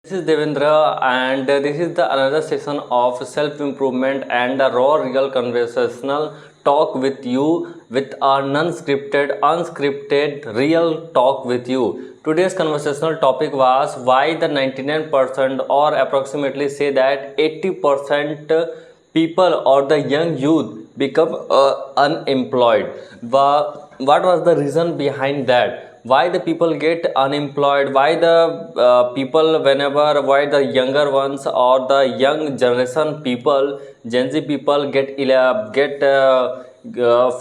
This is Devendra, and this is the another session of self improvement and a raw, real conversational talk with you with a non scripted, unscripted, real talk with you. Today's conversational topic was why the 99% or approximately say that 80% people or the young youth become unemployed. What was the reason behind that? Why the people get unemployed? Why the people, whenever, why the younger ones or the young generation people, Gen Z people get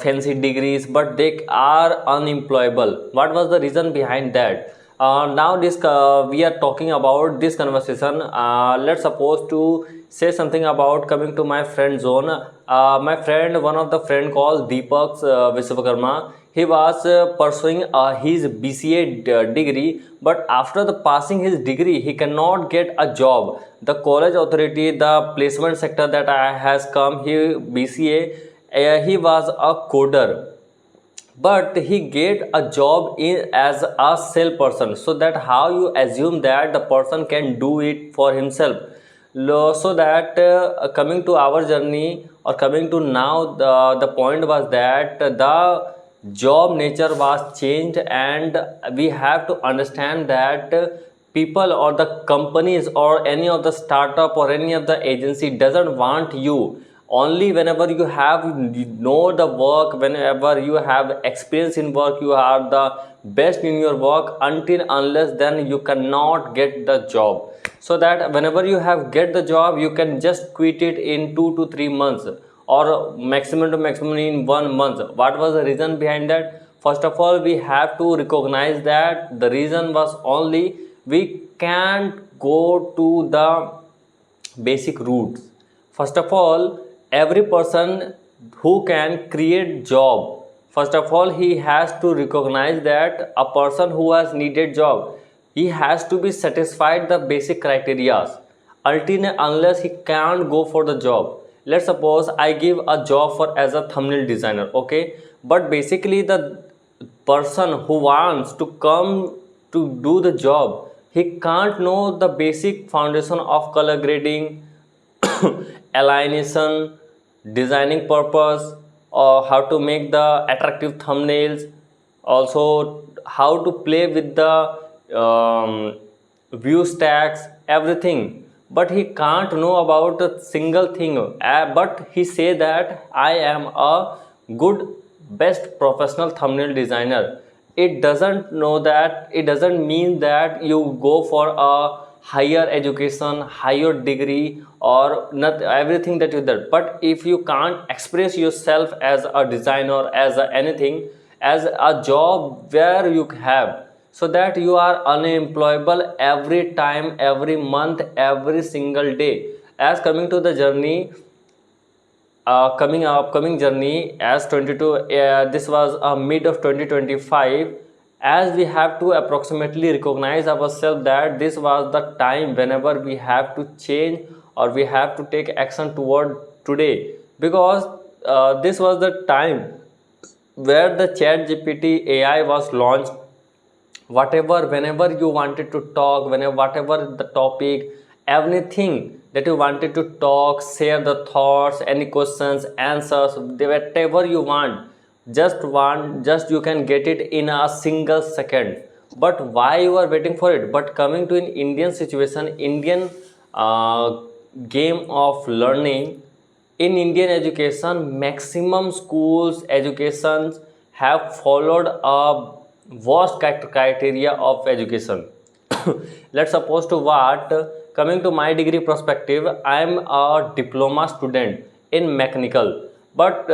fancy degrees, but they are unemployable? What was the reason behind that? Now this we are talking about this conversation. Let's suppose to say something about coming to my friend zone. My friend, one of the friend called Deepak Vishwakarma. He was pursuing his BCA degree, but after the passing his degree, he cannot get a job. The college authority, the placement sector that has come, he BCA, he was a coder, but he get a job in as a salesperson. So that how you assume that the person can do it for himself. So that coming to our journey or coming to now, the point was that the job nature was changed, and we have to understand that people or the companies or any of the startup or any of the agency doesn't want you only whenever you have, you know, the work, whenever you have experience in work, you are the best in your work. Until unless then you cannot get the job. So that whenever you have get the job, you can just quit it in 2 to 3 months, or maximum to maximum in 1 month. What was the reason behind that? First of all, we have to recognize that the reason was only we can't go to the basic roots. First of all, every person who can create job, first of all he has to recognize that a person who has needed job, he has to be satisfied the basic criteria. Until and unless he can't go for the job. Let's suppose I give a job for as a thumbnail designer, okay, but basically the person who wants to come to do the job, he can't know the basic foundation of color grading, alignation, designing purpose, or how to make the attractive thumbnails, also how to play with the view stacks, everything. But he can't know about a single thing. But he say that I am a good best professional thumbnail designer. It doesn't know that, it doesn't mean that you go for a higher education, higher degree, or not everything that you did. But if you can't express yourself as a designer, as a anything, as a job where you have, so that you are unemployable every time, every month, every single day. As coming to the journey, coming upcoming journey as 22, this was mid of 2025. As we have to approximately recognize ourselves that this was the time whenever we have to change or we have to take action toward today, because this was the time where the chat gpt AI was launched. Whatever, whenever you wanted to talk, whenever, whatever the topic, anything that you wanted to talk, share the thoughts, any questions, answers, whatever you want, just you can get it in a single second. But why you are waiting for it? But coming to an Indian situation, Indian game of learning, in Indian education, maximum schools educations have followed a vast criteria of education. Let's suppose to what, coming to my degree perspective, I am a diploma student in mechanical. But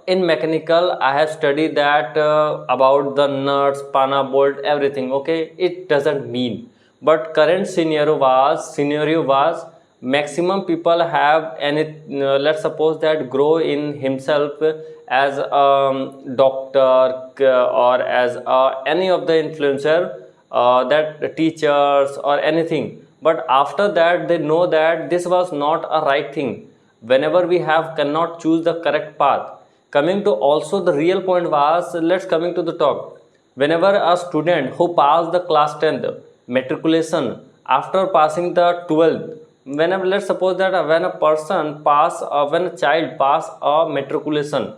in mechanical I have studied that about the nuts, pana, bolt, everything, okay, it doesn't mean. But current scenario was maximum people have any, let's suppose that grow in himself as a doctor, or as any of the influencer, that teachers or anything. But after that they know that this was not a right thing. Whenever we have cannot choose the correct path. Coming to also the real point was, let's coming to the talk, whenever a student who passed the class 10th matriculation, after passing the 12th. Whenever, let's suppose that when a person pass when a child pass a matriculation,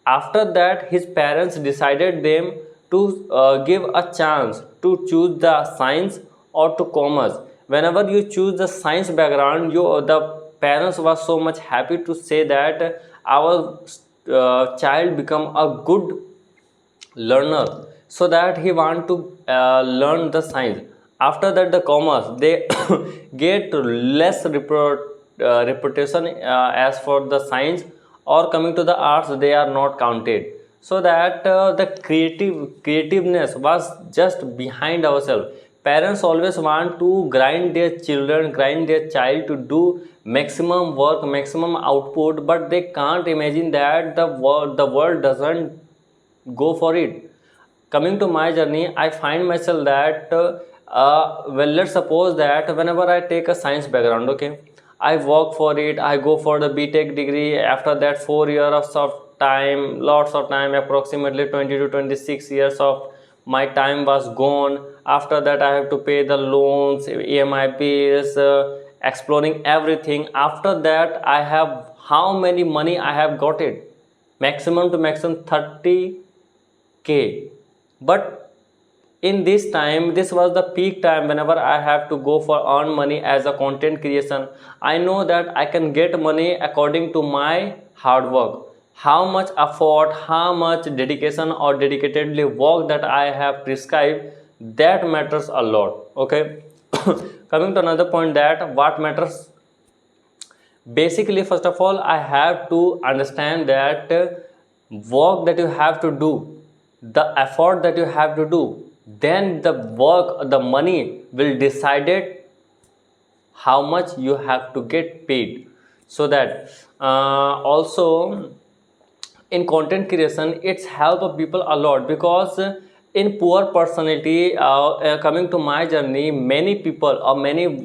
after that his parents decided them to give a chance to choose the science or to commerce. Whenever you choose the science background, you the parents was so much happy to say that our child become a good learner, so that he want to learn the science. After that the commerce, they get less reputation as for the science, or coming to the arts they are not counted. So that the creativeness was just behind ourselves. Parents always want to grind their children, grind their child to do maximum work, maximum output, but they can't imagine that the world doesn't go for it. Coming to my journey, I find myself that well, let's suppose that whenever I take a science background, okay, I work for it, I go for the BTech degree. After that 4 years of time, lots of time, approximately 20 to 26 years of my time was gone. After that I have to pay the loans, EMI bills, exploring everything. After that I have, how many money I have got it? Maximum to maximum 30K. But in this time, this was the peak time. Whenever I have to go for earn money as a content creation, I know that I can get money according to my hard work, how much effort, how much dedication or dedicatedly work that I have prescribed. That matters a lot. Okay. Coming to another point, that what matters, basically first of all I have to understand that work that you have to do, the effort that you have to do, then the work, the money will decide it how much you have to get paid. So that also in content creation it's help of people a lot, because in poor personality, coming to my journey, many people or many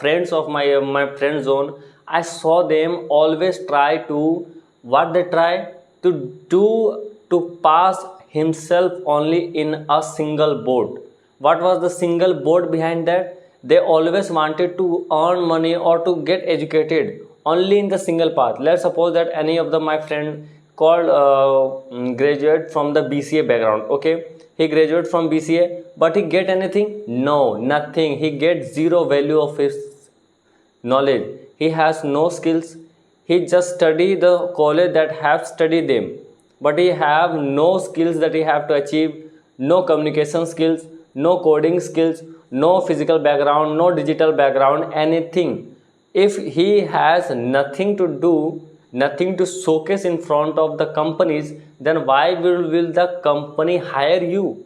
friends of my friend zone, I saw them always try to, what they try to do, to pass himself only in a single board. What was the single board behind that? They always wanted to earn money or to get educated only in the single path. Let's suppose that any of the my friend called graduate from the BCA background. Okay, he graduated from BCA, but he get anything? No, nothing. He gets zero value of his knowledge. He has no skills. He just study the college that have studied them, but he have no skills that he have to achieve. No communication skills, no coding skills, no physical background, no digital background, anything. If he has nothing to do, nothing to showcase in front of the companies, then why will the company hire you?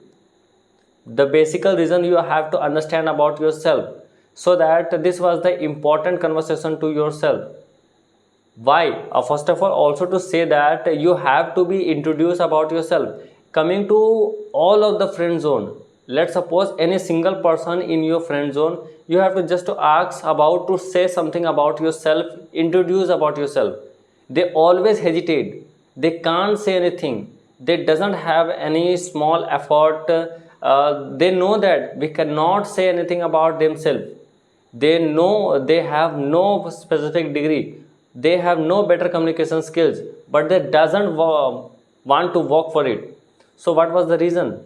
The basic reason you have to understand about yourself. So that this was the important conversation to yourself. Why? First of all, also to say that you have to be introduced about yourself. Coming to all of the friend zone, let's suppose any single person in your friend zone, you have to just to ask about, to say something about yourself, introduce about yourself. They always hesitate, they can't say anything, they doesn't have any small effort. They know that we cannot say anything about themselves. They know they have no specific degree, they have no better communication skills, but they doesn't want to work for it. So what was the reason?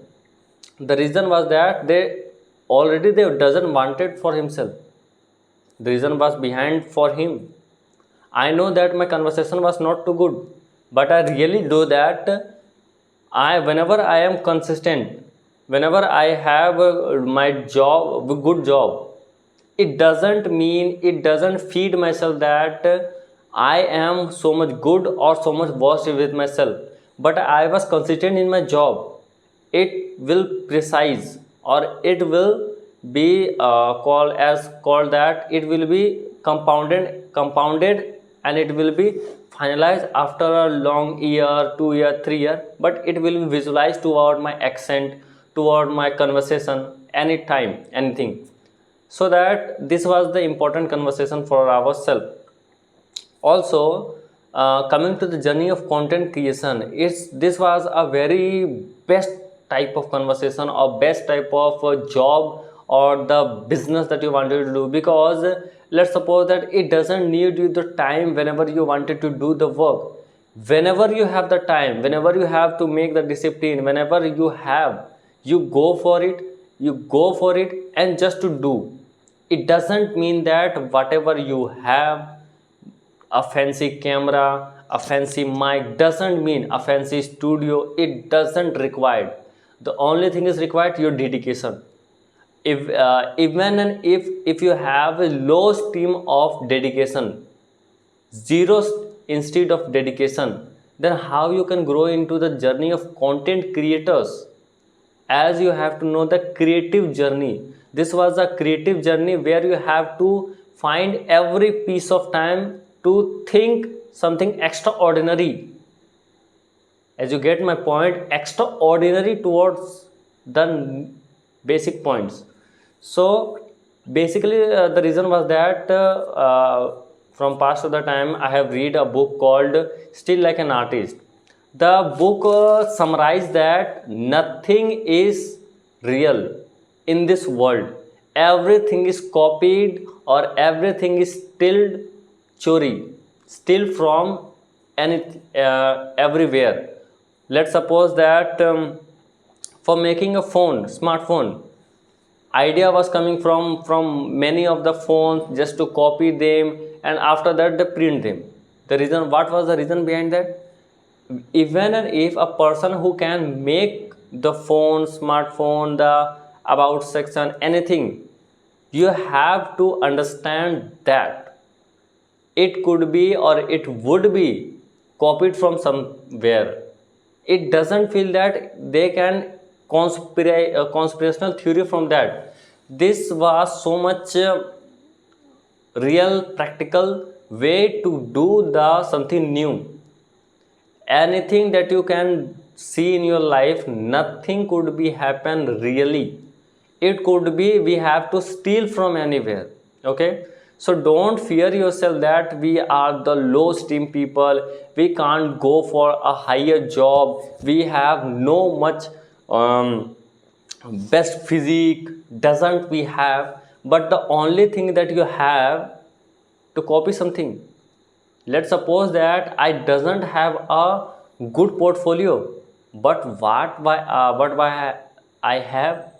The reason was that they doesn't want it for himself. The reason was behind for him. I know that my conversation was not too good, but I really do that. Whenever I am consistent, whenever I have my job, good job, it doesn't mean, it doesn't feed myself that I am so much good or so much worse with myself. But I was consistent in my job, it will precise, or it will be called that it will be compounded, and it will be finalized after a long year, 2 year, 3 year, but it will be visualized toward my accent, toward my conversation, anytime, anything. So that this was the important conversation for ourselves. Also, coming to the journey of content creation, this was a very best type of conversation or best type of job or the business that you wanted to do, because let's suppose that it doesn't need you the time whenever you wanted to do the work. Whenever you have the time, whenever you have to make the discipline, whenever you have, you go for it, you go for it, and just to do. It doesn't mean that whatever you have, a fancy camera, a fancy mic, doesn't mean a fancy studio, it doesn't require. The only thing is required your dedication. If even and if you have a low stream of dedication, zero instead of dedication, then how you can grow into the journey of content creators? As you have to know the creative journey, this was a creative journey where you have to find every piece of time to think something extraordinary. As you get my point, extraordinary towards the basic points. So basically the reason was that from past to the time I have read a book called Still Like an Artist. The book summarized that nothing is real in this world. Everything is copied, or everything is still chori, still from any everywhere. Let's suppose that for making a phone, smartphone, idea was coming from many of the phones, just to copy them, and after that they print them. The reason, what was the reason behind that? Even if a person who can make the phone, smartphone, the about section, anything, you have to understand that it could be or it would be copied from somewhere. It doesn't feel that they can conspirational theory from that. This was so much real practical way to do the something new. Anything that you can see in your life, nothing could be happen really. It could be we have to steal from anywhere. Okay, so don't fear yourself that we are the low stream people, we can't go for a higher job, we have no much best physique, doesn't we have. But the only thing that you have to copy something. Let's suppose that I doesn't have a good portfolio, but why I have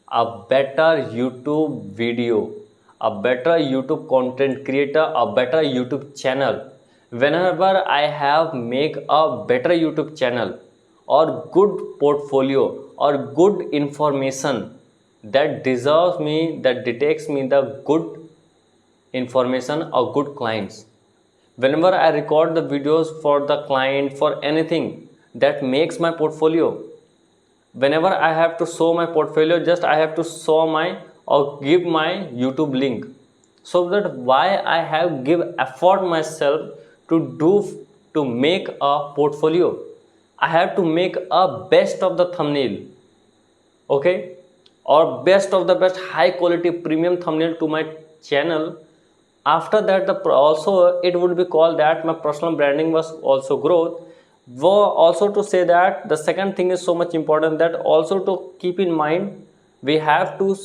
a better YouTube video, a better YouTube content creator, a better YouTube channel. Whenever I have make a better YouTube channel, or good portfolio, or good information that deserves me, that detects me the good information or good clients. Whenever I record the videos for the client, for anything that makes my portfolio, whenever I have to show my portfolio, just I have to show my or give my YouTube link, so that why I have give effort myself to do, to make a portfolio, I have to make a best of the thumbnail, okay, or best of the best high quality premium thumbnail to my channel. After that, the also it would be called that my personal branding was also growth. Also to say that the second thing is so much important, that also to keep in mind, we have to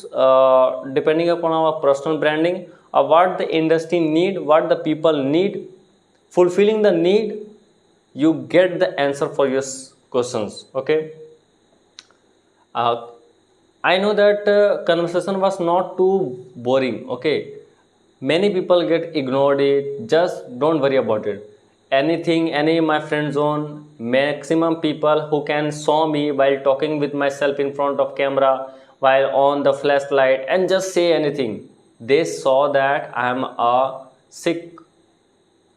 depending upon our personal branding, what the industry need, what the people need, fulfilling the need, you get the answer for your questions. Okay, I know that conversation was not too boring. Okay, many people get ignored it, just don't worry about it. Anything, any my friend zone, maximum people who can saw me while talking with myself in front of camera, while on the flashlight, and just say anything, they saw that I am a sick,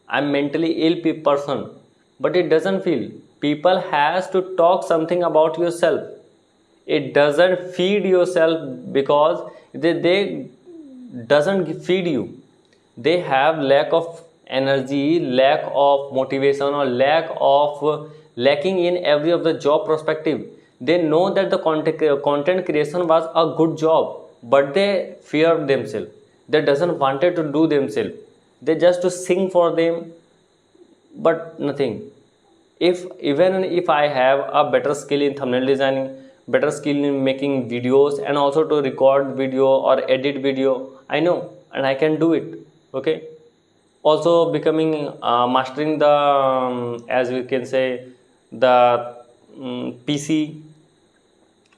I'm mentally ill person. But it doesn't feel, people has to talk something about yourself. It doesn't feed yourself, because they doesn't feed you. They have lack of energy, lack of motivation, or lack of lacking in every of the job perspective. They know that the content creation was a good job, but they fear themselves, they doesn't wanted to do themselves, they just to sing for them, but nothing. If even if I have a better skill in thumbnail designing, better skill in making videos and also to record video or edit video. I know and I can do it. Okay, also becoming mastering the as we can say the PC.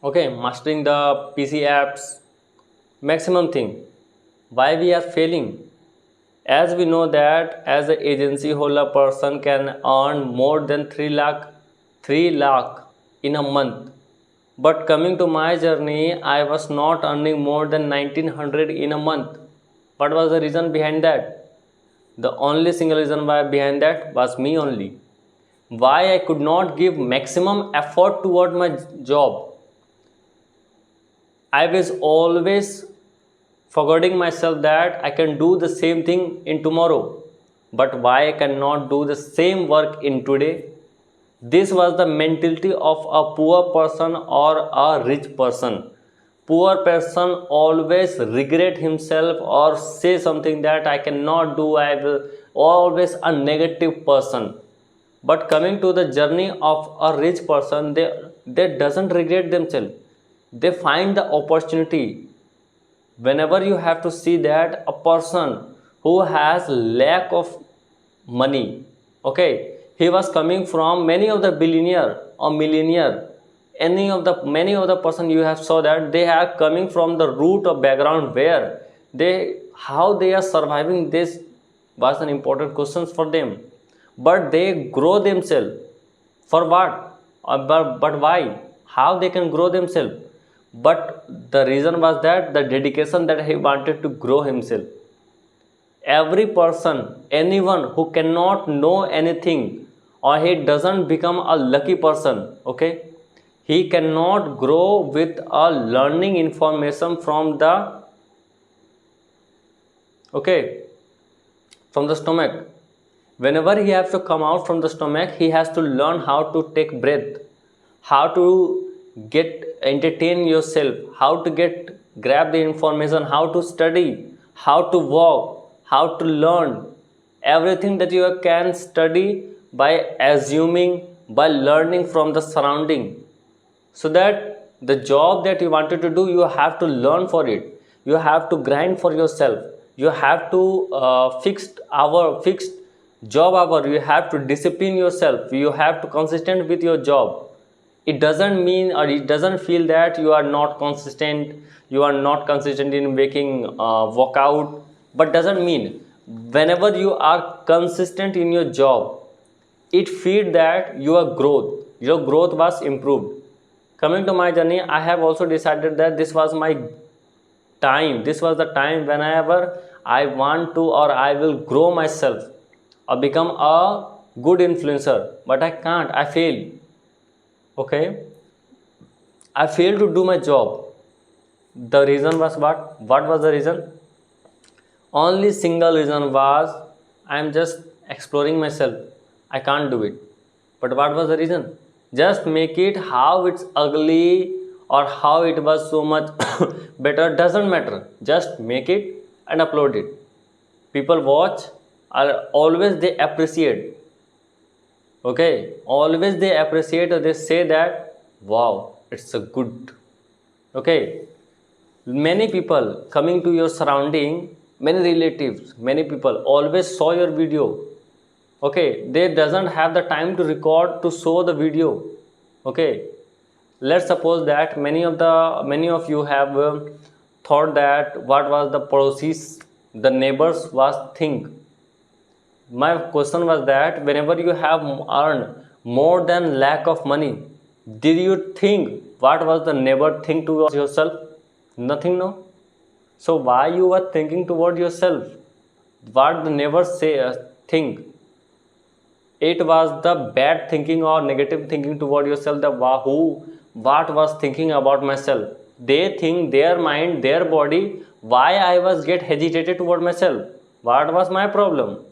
Okay, mastering the PC apps, maximum thing. Why we are failing? As we know that as an agency holder person can earn more than 3 lakh in a month, but coming to my journey I was not earning more than 1900 in a month. What was the reason behind that? The only single reason why behind that was me only. Why I could not give maximum effort toward my job. I was always forgetting myself that I can do the same thing in tomorrow, but why I cannot do the same work in today? This was the mentality of a poor person or a rich person. Poor person always regret himself or say something that I cannot do. I will always a negative person. But coming to the journey of a rich person, they doesn't regret themselves. They find the opportunity. Whenever you have to see that a person who has lack of money, okay, he was coming from many of the billionaire or millionaire, many of the person you have saw that they are coming from the root of background where they how they are surviving. This was an important questions for them, but they grow themselves for what? But why? How they can grow themselves? But the reason was that the dedication that he wanted to grow himself. Every person, anyone who cannot know anything or he doesn't become a lucky person, okay, he cannot grow with a learning information from the okay from the stomach. Whenever he has to come out from the stomach, he has to learn how to take breath, how to get entertain yourself, how to get grab the information, how to study, how to walk, how to learn. Everything that you can study by assuming, by learning from the surrounding, so that the job that you wanted to do, you have to learn for it. You have to grind for yourself. You have to fixed job hour. You have to discipline yourself. You have to consistent with your job. It doesn't mean or it doesn't feel that you are not consistent. You are not consistent in making workout, but doesn't mean whenever you are consistent in your job, it feed that your growth was improved. Coming to my journey, I have also decided that this was my time. This was the time whenever I want to or I will grow myself or become a good influencer, but I can't. I fail. Okay, I failed to do my job. The reason was what was the reason? Only single reason was I am just exploring myself. I can't do it. But what was the reason? Just make it how it's ugly or how it was so much better, doesn't matter. Just make it and upload it. People watch or always they appreciate. Okay, always they appreciate or they say that wow, it's a good. Okay, many people coming to your surrounding, many relatives, many people always saw your video. Okay, they doesn't have the time to record to show the video. Okay, let's suppose that many of you have thought that what was the process the neighbors was think. My question was that whenever you have earned more than lakh of money, did you think what was the neighbor think towards yourself? Nothing, no. So why you were thinking toward yourself? What the neighbor say think? It was the bad thinking or negative thinking toward yourself. The what was thinking about myself? They think their mind, their body. Why I was get hesitated toward myself? What was my problem?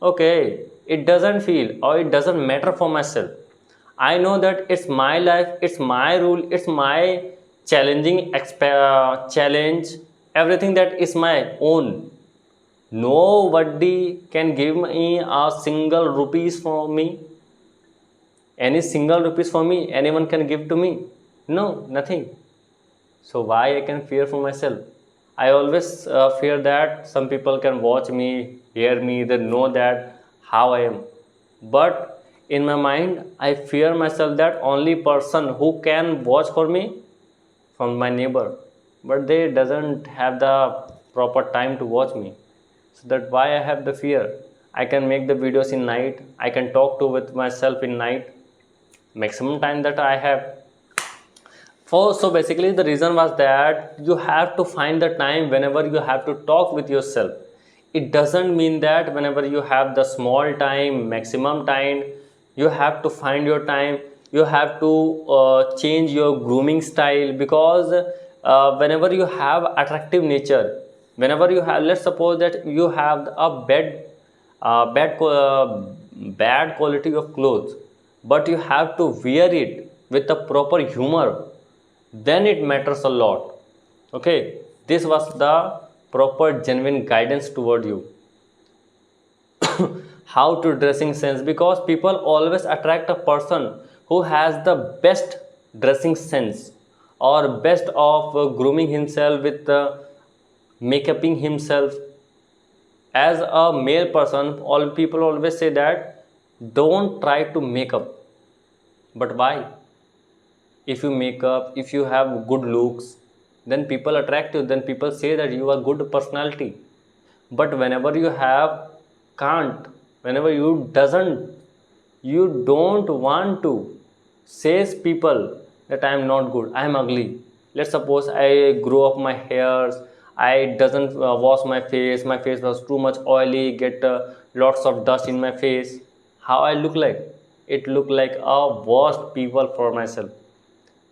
Okay, it doesn't feel or it doesn't matter for myself. I know that it's my life, it's my rule, it's my challenge, everything that is my own. Nobody can give me a single rupees for me. Any single rupees for me, anyone can give to me. No, nothing. So why I can fear for myself? I always fear that some people can watch me, hear me, they know that how I am. But in my mind, I fear myself that only person who can watch for me from my neighbor, but they doesn't have the proper time to watch me. So that why I have the fear. I can make the videos in night. I can talk to with myself in night. Maximum time that I have so basically the reason was that you have to find the time whenever you have to talk with yourself. It doesn't mean that whenever you have the small time, maximum time, you have to find your time. You have to change your grooming style, because whenever you have attractive nature, whenever you have, let's suppose that you have a bad quality of clothes, but you have to wear it with a proper humor, then it matters a lot. Okay, this was the proper genuine guidance toward you. How to dressing sense, because people always attract a person who has the best dressing sense, or best of grooming himself with makeuping himself. As a male person, all people always say that don't try to make up. But why? If you make up, if you have good looks, then people attract you, then people say that you are good personality. But whenever you have can't, whenever you doesn't, you don't want to, says people that I am not good, I am ugly. Let's suppose I grow up my hairs, I doesn't wash my face was too much oily, get lots of dust in my face. How I look like? It look like a worst people for myself.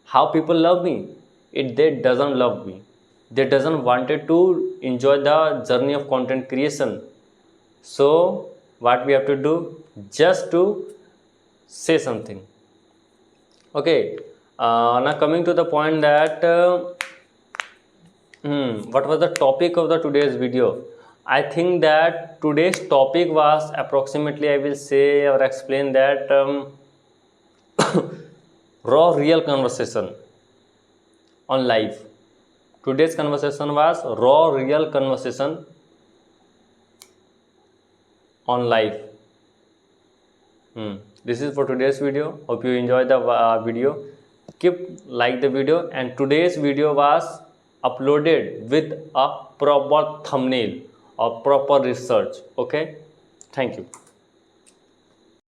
How people love me? It they doesn't love me, they doesn't wanted to enjoy the journey of content creation. So what we have to do, just to say something. Okay, now coming to the point that what was the topic of the today's video? I think that today's topic was approximately, I will say or explain that raw real conversation on life. Today's conversation was raw real conversation on life. This is for today's video. Hope you enjoyed the video. Keep like the video, and today's video was uploaded with a proper thumbnail or proper research. Okay, thank you.